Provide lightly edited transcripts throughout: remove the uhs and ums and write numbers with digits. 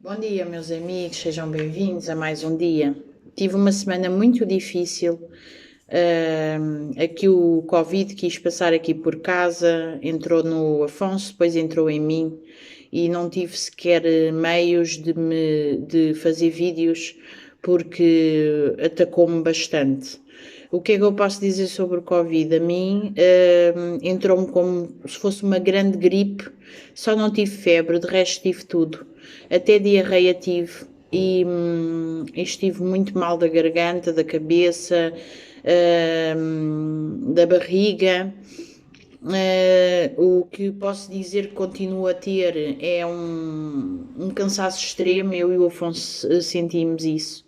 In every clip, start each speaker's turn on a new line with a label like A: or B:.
A: Bom dia, meus amigos, sejam bem-vindos a mais um dia. Tive uma semana muito difícil. Aqui o Covid quis passar aqui por casa, entrou no Afonso, depois entrou em mim e não tive sequer meios de fazer vídeos porque atacou-me bastante. O que é que eu posso dizer sobre o Covid? A mim entrou-me como se fosse uma grande gripe, só não tive febre, de resto tive tudo. Até diarreia tive e estive muito mal da garganta, da cabeça, da barriga. O que posso dizer que continuo a ter é um cansaço extremo. Eu e o Afonso sentimos isso,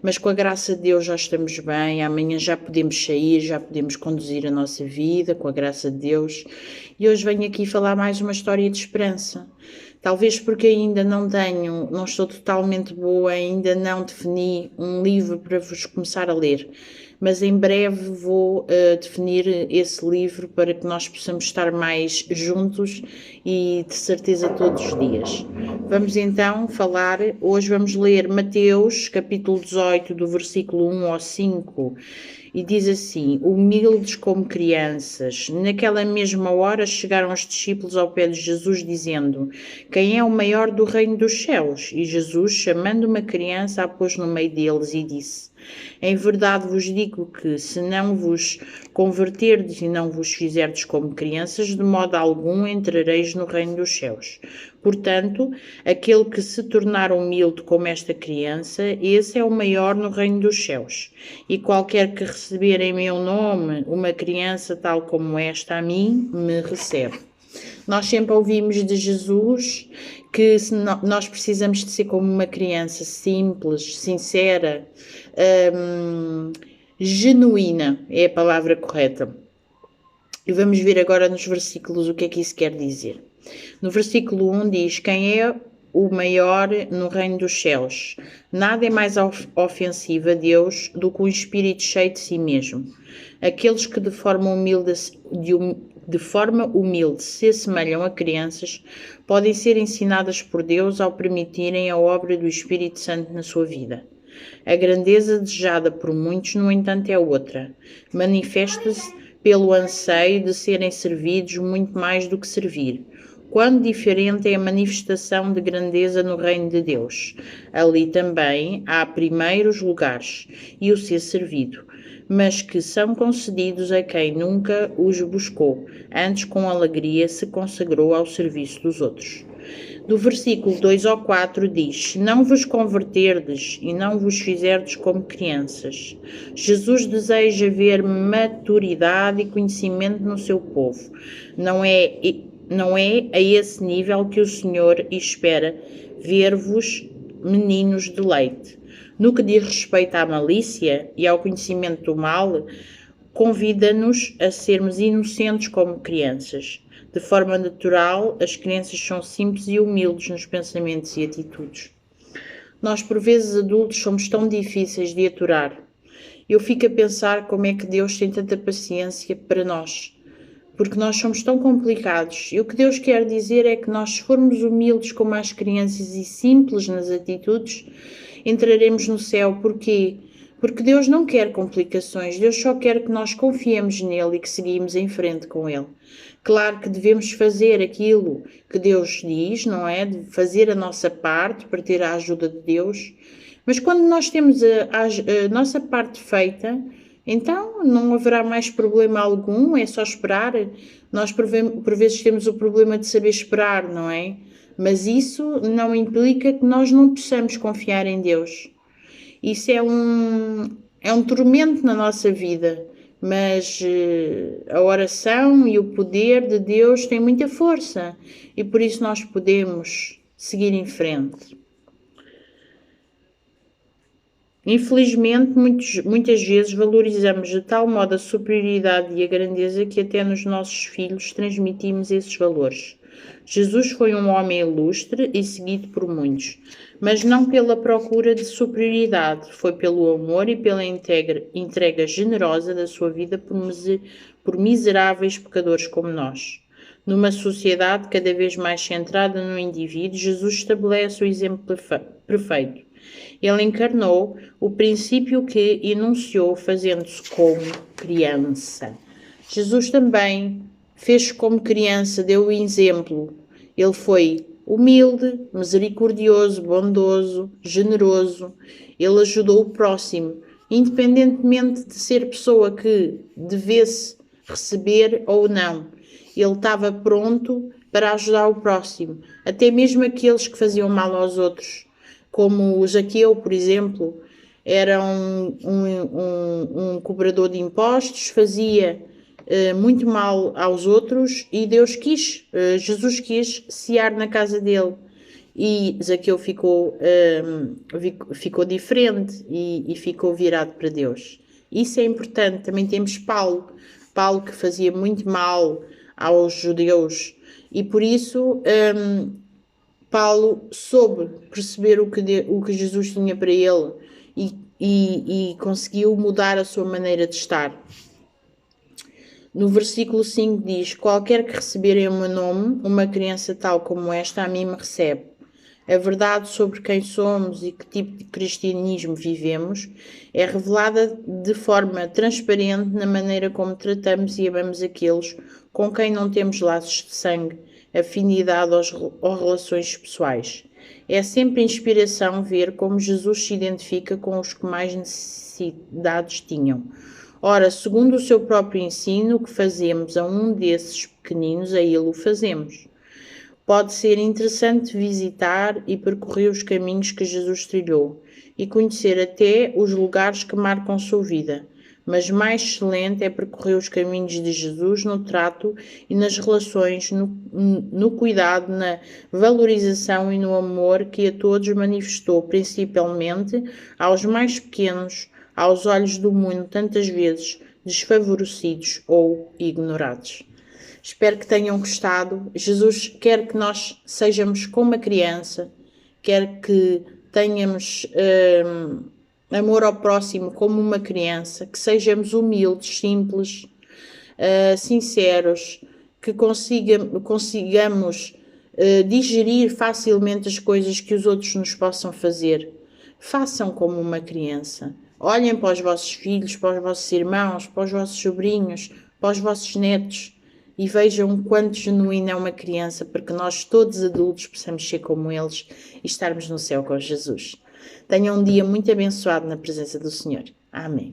A: mas com a graça de Deus já estamos bem. Amanhã já podemos sair, já podemos conduzir a nossa vida com a graça de Deus. E hoje venho aqui falar mais uma história de esperança. Talvez porque ainda não estou totalmente boa, ainda não defini um livro para vos começar a ler, mas em breve vou definir esse livro para que nós possamos estar mais juntos e de certeza todos os dias. Vamos então hoje vamos ler Mateus, capítulo 18, do versículo 1 ao 5, e diz assim: humildes como crianças. Naquela mesma hora chegaram os discípulos ao pé de Jesus, dizendo: quem é o maior do reino dos céus? E Jesus, chamando uma criança, a pôs no meio deles e disse: em verdade vos digo que, se não vos converterdes e não vos fizerdes como crianças, de modo algum entrareis no reino dos céus. Portanto, aquele que se tornar humilde como esta criança, esse é o maior no reino dos céus. E qualquer que receber em meu nome uma criança tal como esta a mim, me recebe. Nós sempre ouvimos de Jesus que nós precisamos de ser como uma criança simples, sincera, genuína, é a palavra correta. E vamos ver agora nos versículos o que é que isso quer dizer. No versículo 1 diz: quem é o maior no reino dos céus? Nada é mais ofensivo a Deus do que um espírito cheio de si mesmo. Aqueles que de forma humilde se assemelham a crianças podem ser ensinadas por Deus ao permitirem a obra do Espírito Santo na sua vida. A grandeza desejada por muitos, no entanto, é outra. Manifesta-se pelo anseio de serem servidos muito mais do que servir. Quão diferente é a manifestação de grandeza no reino de Deus. Ali também há primeiros lugares e o ser servido, mas que são concedidos a quem nunca os buscou, antes com alegria se consagrou ao serviço dos outros. Do versículo 2 ao 4 diz: não vos converterdes e não vos fizerdes como crianças. Jesus deseja ver maturidade e conhecimento no seu povo. Não é a esse nível que o Senhor espera ver-vos meninos de leite. No que diz respeito à malícia e ao conhecimento do mal, convida-nos a sermos inocentes como crianças. De forma natural, as crianças são simples e humildes nos pensamentos e atitudes. Nós, por vezes, adultos, somos tão difíceis de aturar. Eu fico a pensar como é que Deus tem tanta paciência para nós, porque nós somos tão complicados. E o que Deus quer dizer é que nós, se formos humildes como as crianças e simples nas atitudes, entraremos no céu. Porquê? Porque Deus não quer complicações, Deus só quer que nós confiemos nele e que seguimos em frente com ele. Claro que devemos fazer aquilo que Deus diz, não é? De fazer a nossa parte para ter a ajuda de Deus. Mas quando nós temos a nossa parte feita, então não haverá mais problema algum, é só esperar. Nós por vezes temos o problema de saber esperar, não é? Mas isso não implica que nós não possamos confiar em Deus. Isso é um tormento na nossa vida, mas a oração e o poder de Deus têm muita força e por isso nós podemos seguir em frente. Infelizmente, muitas vezes valorizamos de tal modo a superioridade e a grandeza que até nos nossos filhos transmitimos esses valores. Jesus foi um homem ilustre e seguido por muitos, mas não pela procura de superioridade, foi pelo amor e pela entrega generosa da sua vida por miseráveis pecadores como nós. Numa sociedade cada vez mais centrada no indivíduo, Jesus estabelece o exemplo perfeito. Ele encarnou o princípio que enunciou, fazendo-se como criança. Jesus também fez como criança, deu o exemplo. Ele foi humilde, misericordioso, bondoso, generoso. Ele ajudou o próximo, independentemente de ser pessoa que devesse receber ou não. Ele estava pronto para ajudar o próximo, até mesmo aqueles que faziam mal aos outros, como o Zaqueu, por exemplo, era um cobrador de impostos, fazia muito mal aos outros e Jesus quis cear na casa dele. E Zaqueu ficou diferente e ficou virado para Deus. Isso é importante. Também temos Paulo que fazia muito mal aos judeus e por isso Paulo soube perceber o que Jesus tinha para ele e conseguiu mudar a sua maneira de estar. No versículo 5 diz: qualquer que receber em meu nome uma criança tal como esta, a mim me recebe. A verdade sobre quem somos e que tipo de cristianismo vivemos é revelada de forma transparente na maneira como tratamos e amamos aqueles com quem não temos laços de sangue, afinidade ou relações pessoais. É sempre inspiração ver como Jesus se identifica com os que mais necessidades tinham. Ora, segundo o seu próprio ensino, o que fazemos a um desses pequeninos, a ele o fazemos. Pode ser interessante visitar e percorrer os caminhos que Jesus trilhou e conhecer até os lugares que marcam sua vida. Mas mais excelente é percorrer os caminhos de Jesus no trato e nas relações, no cuidado, na valorização e no amor que a todos manifestou, principalmente aos mais pequenos, aos olhos do mundo, tantas vezes desfavorecidos ou ignorados. Espero que tenham gostado. Jesus quer que nós sejamos como a criança, quer que tenhamos amor ao próximo como uma criança, que sejamos humildes, simples, sinceros, que consigamos digerir facilmente as coisas que os outros nos possam fazer. Façam como uma criança. Olhem para os vossos filhos, para os vossos irmãos, para os vossos sobrinhos, para os vossos netos e vejam quanto genuína é uma criança, porque nós todos adultos possamos ser como eles e estarmos no céu com Jesus. Tenham um dia muito abençoado na presença do Senhor. Amém.